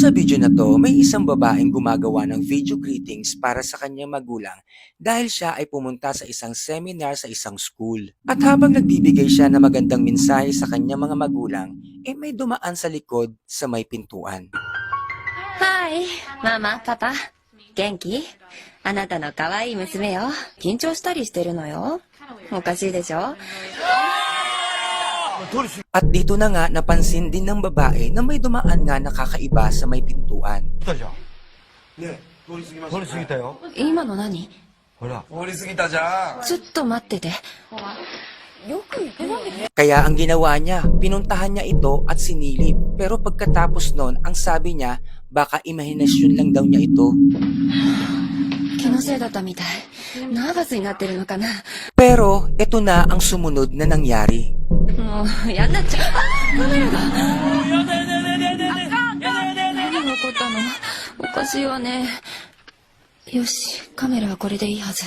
sa video na to, may isang babaeng gumagawa ng video greetings para sa kanyang magulang dahil siya ay pumunta sa isang seminar sa isang school. At habang nagbibigay siya ng magandang mensahe sa kanyang mga magulang, may dumaan sa likod sa may pintuan. Hi, Mama, Papa. 元気？あなたの可愛い娘よ。緊張したりしてるのよ。おかしいでしょ？ At dito na nga napansin din ng babae na may dumaan nga nakakaiba sa may pintuan. 通り過ぎたよ。今の何？ほら。通り過ぎたじゃん。ちょっと待ってて。よく見てない。 Kaya ang ginawa niya, pinuntahan niya ito at sinilip. Pero pagkatapos nun, ang sabi niya, baka imahinasyon lang daw niya ito. 気のせいだったみたい。ナーバスになってるのかな。 Pero ito na ang sumunod na nangyari. もう嫌になっちゃう。カメラが。何が起こったの？おかしいわね。よし、カメラはこれでいいはず。